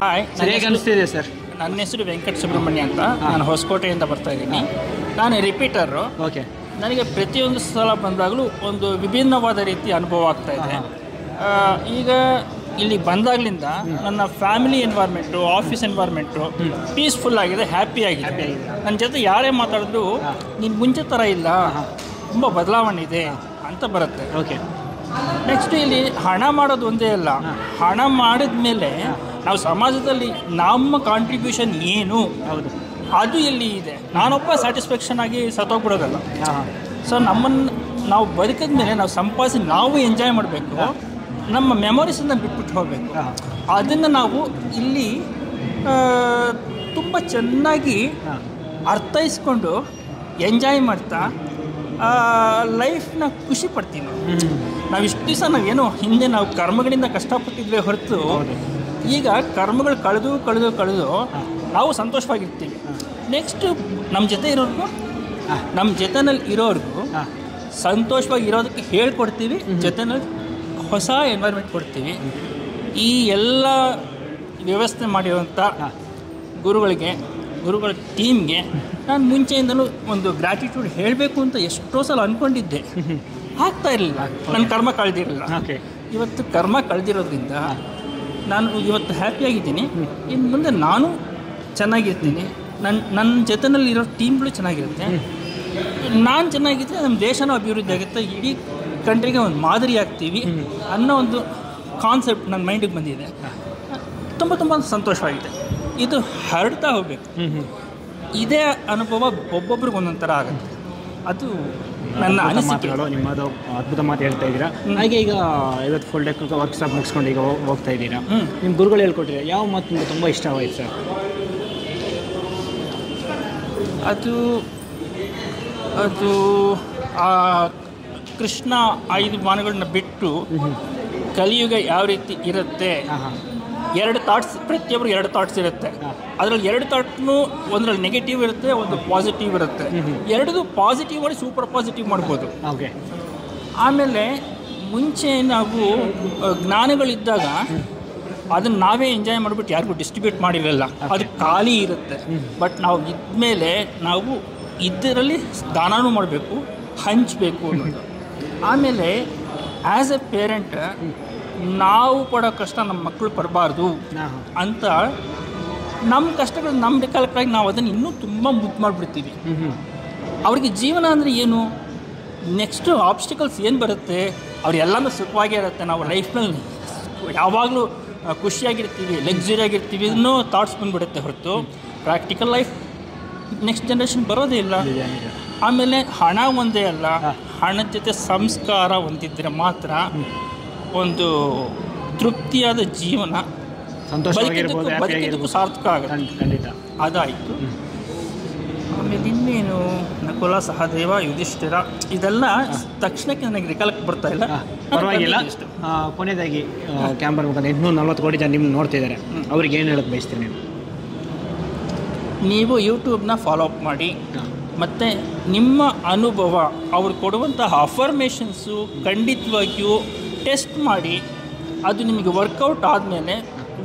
Hi, ಹೇಗೆ ಅನಿಸ್ತಿದೆ sir? ನನ್ನ ಹೆಸರು ವೆಂಕಟ ಸುಬ್ರಹ್ಮಣ್ಯ ಅಂತ. ನಾನು ಹೊಸಕೋಟೆಯಿಂದ ಬರ್ತಾ ಇದ್ದೀನಿ. ನಾನು ರಿಪೀಟರು. ಓಕೆ. ನನಗೆ ಪ್ರತಿಯೊಂದು ಸಲ ಬಂದಾಗಲೂ ಒಂದು ವಿಭಿನ್ನವಾದ ರೀತಿ ಅನುಭವ ಆಗ್ತಾ ಇದೆ. ಈಗ ಇಲ್ಲಿ ಬಂದಾಗಲಿಂದ ನನ್ನ family environment, office environment peaceful ಆಗಿದೆ, ಹ್ಯಾಪಿ ಆಗಿದೆ. ನನ್ನ ಜೊತೆ ಯಾರೇ ಮಾತಾಡಿದ್ರು ನೀನು ಮುಂಚೆ ಥರ ಇಲ್ಲ, ತುಂಬ ಬದಲಾವಣೆ ಇದೆ ಅಂತ ಬರುತ್ತೆ. ಓಕೆ. ನೆಕ್ಸ್ಟ್ ಇಲ್ಲಿ ಹಣ ಮಾಡೋದು ಒಂದೇ ಅಲ್ಲ, ಹಣ ಮಾಡಿದ ಮೇಲೆ ನಾವು ಸಮಾಜದಲ್ಲಿ ನಮ್ಮ ಕಾಂಟ್ರಿಬ್ಯೂಷನ್ ಏನು, ಹೌದು, ಅದು ಇಲ್ಲಿ ಇದೆ. ನಾನೊಬ್ಬ ಸ್ಯಾಟಿಸ್ಫ್ಯಾಕ್ಷನ್ ಆಗಿ ಸತ್ತೋಗ್ಬಿಡೋದಲ್ಲ. ಸೊ ನಮ್ಮನ್ನು ನಾವು ಬದುಕಿದ ಮೇಲೆ ನಾವು ಸಂಪಾದಿಸಿ ನಾವು ಎಂಜಾಯ್ ಮಾಡಬೇಕು, ನಮ್ಮ ಮೆಮೊರೀಸನ್ನು ಬಿಟ್ಬಿಟ್ಟು ಹೋಗಬೇಕು. ಅದನ್ನು ನಾವು ಇಲ್ಲಿ ತುಂಬ ಚೆನ್ನಾಗಿ ಅರ್ಥೈಸ್ಕೊಂಡು ಎಂಜಾಯ್ ಮಾಡ್ತಾ ಲೈಫ್ನ ಖುಷಿ ಪಡ್ತೀವಿ. ನಾವು ಇಷ್ಟು ದಿವಸ ನಾವೇನೋ ಹಿಂದೆ ನಾವು ಕರ್ಮಗಳಿಂದ ಕಷ್ಟಪಟ್ಟಿದ್ವಿ ಹೊರತು, ಈಗ ಕರ್ಮಗಳು ಕಳೆದು ನಾವು ಸಂತೋಷವಾಗಿರ್ತೀವಿ. ನೆಕ್ಸ್ಟು ನಮ್ಮ ಜೊತೆ ಇರೋರಿಗೂ, ನಮ್ಮ ಜೊತೆನಲ್ಲಿ ಇರೋರಿಗೂ ಸಂತೋಷವಾಗಿ ಇರೋದಕ್ಕೆ ಹೇಳ್ಕೊಡ್ತೀವಿ, ಜೊತೆನಲ್ಲಿ ಹೊಸ ಎನ್ವೈರ್ಮೆಂಟ್ ಕೊಡ್ತೀವಿ. ಈ ಎಲ್ಲ ವ್ಯವಸ್ಥೆ ಮಾಡಿರುವಂಥ ಗುರುಗಳ ಟೀಮ್ಗೆ ನಾನು ಮುಂಚೆಯಿಂದಲೂ ಒಂದು ಗ್ರ್ಯಾಟಿಟ್ಯೂಡ್ ಹೇಳಬೇಕು ಅಂತ ಎಷ್ಟೋ ಸಲ ಅಂದ್ಕೊಂಡಿದ್ದೆ, ಆಗ್ತಾ ಇರಲಿಲ್ಲ. ನನ್ನ ಕರ್ಮ ಕಳೆದಿರಲಿಲ್ಲ. ಇವತ್ತು ಕರ್ಮ ಕಳೆದಿರೋದ್ರಿಂದ ನಾನು ಇವತ್ತು ಹ್ಯಾಪಿಯಾಗಿದ್ದೀನಿ. ಇನ್ನು ಮುಂದೆ ನಾನು ಚೆನ್ನಾಗಿರ್ತೀನಿ, ನನ್ನ ಜೊತೆನಲ್ಲಿರೋ ಟೀಮ್ಗಳು ಚೆನ್ನಾಗಿರುತ್ತೆ. ನಾನು ಚೆನ್ನಾಗಿದ್ದರೆ ನಮ್ಮ ದೇಶನೂ ಅಭಿವೃದ್ಧಿ ಆಗುತ್ತೆ, ಇಡೀ ಕಂಟ್ರಿಗೆ ಒಂದು ಮಾದರಿ ಆಗ್ತೀವಿ ಅನ್ನೋ ಒಂದು ಕಾನ್ಸೆಪ್ಟ್ ನನ್ನ ಮೈಂಡಿಗೆ ಬಂದಿದೆ. ತುಂಬ ಸಂತೋಷವಾಗಿದೆ. ಇದು ಹರಡ್ತಾ ಹೋಗಬೇಕು. ಇದೇ ಅನುಭವ ಒಬ್ಬೊಬ್ರಿಗೆ ಒಂದೊಂದು ಥರ ಆಗುತ್ತೆ. ಅದು ನನ್ನ ಅನಿಸಿಕೆ. ನಿಮ್ಮದು ಅದ್ಭುತ ಮಾತು ಹೇಳ್ತಾ ಇದ್ದೀರಾ. ಹಾಗೆ ಈಗ 50 ಫುಲ್ ಡೇ ವರ್ಕ್ಶಾಪ್ ಮುಗಿಸ್ಕೊಂಡು ಈಗ ಹೋಗ್ತಾ ಇದ್ದೀರಾ. ನಿಮ್ಮ ಗುರುಗಳು ಹೇಳ್ಕೊಟ್ರೆ ಯಾವ ಮಾತು ನಿಮಗೆ ತುಂಬ ಇಷ್ಟವಾಯಿತು ಸರ್? ಅದು ಕೃಷ್ಣ 5 ಬಾಣಗಳನ್ನ ಬಿಟ್ಟು ಕಲಿಯುಗ ಯಾವ ರೀತಿ ಇರುತ್ತೆ, 2 ಥಾಟ್ಸ್, ಪ್ರತಿಯೊಬ್ಬರು 2 ಥಾಟ್ಸ್ ಇರುತ್ತೆ. ಅದರಲ್ಲಿ 2 ಥಾಟ್ನು ಒಂದರಲ್ಲಿ ನೆಗೆಟಿವ್ ಇರುತ್ತೆ, ಒಂದು ಪಾಸಿಟಿವ್ ಇರುತ್ತೆ. 2 ಪಾಸಿಟಿವ್ ಮಾಡಿ ಸೂಪರ್ ಪಾಸಿಟಿವ್ ಮಾಡ್ಬೋದು. ಓಕೆ. ಆಮೇಲೆ ಮುಂಚೆ ನಾವು ಜ್ಞಾನಗಳಿದ್ದಾಗ ಅದನ್ನು ನಾವೇ ಎಂಜಾಯ್ ಮಾಡಿಬಿಟ್ಟು ಯಾರಿಗೂ ಡಿಸ್ಟ್ರಿಬ್ಯೂಟ್ ಮಾಡಿರಲಿಲ್ಲ, ಅದು ಖಾಲಿ ಇರುತ್ತೆ. ಬಟ್ ನಾವು ಇದ್ಮೇಲೆ ನಾವು ಇದರಲ್ಲಿ ದಾನನೂ ಮಾಡಬೇಕು, ಹಂಚಬೇಕು ಅನ್ನೋದು. ಆಮೇಲೆ ಆ್ಯಸ್ ಎ ಪೇರೆಂಟ್ ನಾವು ಪಡೋ ಕಷ್ಟ ನಮ್ಮ ಮಕ್ಕಳು ಪಡಬಾರ್ದು ಅಂತ ನಮ್ಮ ಕಷ್ಟಗಳು ನಮ್ಮ ಲೆಕ್ಕಕ್ಕಾಗಿ ನಾವು ಅದನ್ನು ಇನ್ನೂ ತುಂಬ ಮುದ್ದು ಮಾಡಿಬಿಡ್ತೀವಿ. ಅವ್ರಿಗೆ ಜೀವನ ಅಂದರೆ ಏನು, ನೆಕ್ಸ್ಟು ಆಬ್ಸ್ಟಿಕಲ್ಸ್ ಏನು ಬರುತ್ತೆ, ಅವ್ರೆಲ್ಲನೂ ಸುಖವಾಗೇ ಇರುತ್ತೆ. ನಾವು ಲೈಫ್ನಲ್ಲಿ ಯಾವಾಗಲೂ ಖುಷಿಯಾಗಿರ್ತೀವಿ, ಲಕ್ಸುರಿಯಾಗಿರ್ತೀವಿ ಅನ್ನೋ ಥಾಟ್ಸ್ ಬಂದುಬಿಡುತ್ತೆ ಹೊರತು ಪ್ರಾಕ್ಟಿಕಲ್ ಲೈಫ್ ನೆಕ್ಸ್ಟ್ ಜನ್ರೇಷನ್ ಬರೋದೇ ಇಲ್ಲ. ಆಮೇಲೆ ಹಣ ಒಂದೇ ಅಲ್ಲ, ಹಣದ ಜೊತೆ ಸಂಸ್ಕಾರ ಹೊಂದಿದ್ರೆ ಮಾತ್ರ ಒಂದು ತೃಪ್ತಿಯಾದ ಜೀವನ, ಬದುಕಿದ್ದಕ್ಕೂ ಸಾರ್ಥಕ ಆಗುತ್ತೆ. ಅದಾಯಿತು. ಆಮೇಲೆ ಇನ್ನೇನು ನಕುಲ, ಸಹದೇವ, ಯುಧಿಷ್ಠಿರ, ಇದೆಲ್ಲ ತಕ್ಷಣಕ್ಕೆ ನನಗೆ ರಿಕಾಲಕ್ಕೆ ಬರ್ತಾ ಇಲ್ಲ. ಪರವಾಗಿಲ್ಲ. ಕೊನೆಯದಾಗಿ ಕ್ಯಾಂಪರ್ ಮುಖಾಂತರ 840 ಕೋಟಿ ಜನ ನಿಮ್ಗೆ ನೋಡ್ತಿದ್ದಾರೆ, ಅವ್ರಿಗೆ ಏನು ಹೇಳಕ್ಕೆ ಬಯಸ್ತೀರಿ ನೀವು ಯೂಟ್ಯೂಬ್ನ ಫಾಲೋ ಅಪ್ ಮಾಡಿ, ಮತ್ತು ನಿಮ್ಮ ಅನುಭವ ಅವ್ರು ಕೊಡುವಂತಹ ಅಫರ್ಮೇಷನ್ಸು ಖಂಡಿತವಾಗಿಯೂ ಟೆಸ್ಟ್ ಮಾಡಿ. ಅದು ನಿಮಗೆ ವರ್ಕೌಟ್ ಆದಮೇಲೆ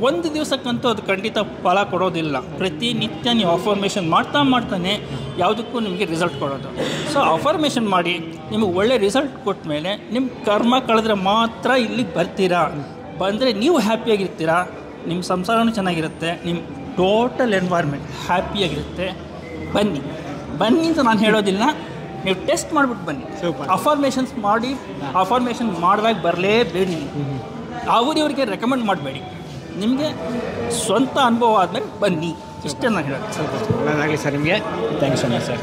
ಒಂದು ದಿವಸಕ್ಕಂತೂ ಅದು ಖಂಡಿತ ಫಲ ಕೊಡೋದಿಲ್ಲ. ಪ್ರತಿನಿತ್ಯ ನೀವು ಅಫರ್ಮೇಷನ್ ಮಾಡ್ತಾನೆ ಯಾವುದಕ್ಕೂ ನಿಮಗೆ ರಿಸಲ್ಟ್ ಕೊಡೋದು. ಸೊ ಅಫರ್ಮೇಷನ್ ಮಾಡಿ, ನಿಮಗೆ ಒಳ್ಳೆ ರಿಸಲ್ಟ್ ಕೊಟ್ಟ ಮೇಲೆ ನಿಮ್ಮ ಕರ್ಮ ಕಳೆದ್ರೆ ಮಾತ್ರ ಇಲ್ಲಿಗೆ ಬರ್ತೀರಾ. ಬಂದರೆ ನೀವು ಹ್ಯಾಪಿಯಾಗಿರ್ತೀರಾ, ನಿಮ್ಮ ಸಂಸಾರನೂ ಚೆನ್ನಾಗಿರುತ್ತೆ, ನಿಮ್ಮ ಟೋಟಲ್ ಎನ್ವೈರ್ಮೆಂಟ್ ಹ್ಯಾಪಿಯಾಗಿರುತ್ತೆ. ಬನ್ನಿ ಅಂತ ನಾನು ಹೇಳೋದಿಲ್ಲ, ನೀವು ಟೆಸ್ಟ್ ಮಾಡಿಬಿಟ್ಟು ಬನ್ನಿ. ಅಫರ್ಮೇಷನ್ಸ್ ಮಾಡಿ, ಅಫರ್ಮೇಷನ್ ಮಾಡಿದಾಗ ಬರಲೇಬೇಡಿ. ಅವರಿಗೆ ರೆಕಮೆಂಡ್ ಮಾಡಬೇಡಿ, ನಿಮಗೆ ಸ್ವಂತ ಅನುಭವ ಆದಮೇಲೆ ಬನ್ನಿ. ಇಷ್ಟೇ ನಾನು ಹೇಳೋದು. ಒಳ್ಳೆಯದಾಗಲಿ ಸರ್ ನಿಮಗೆ. Thank you so much sir.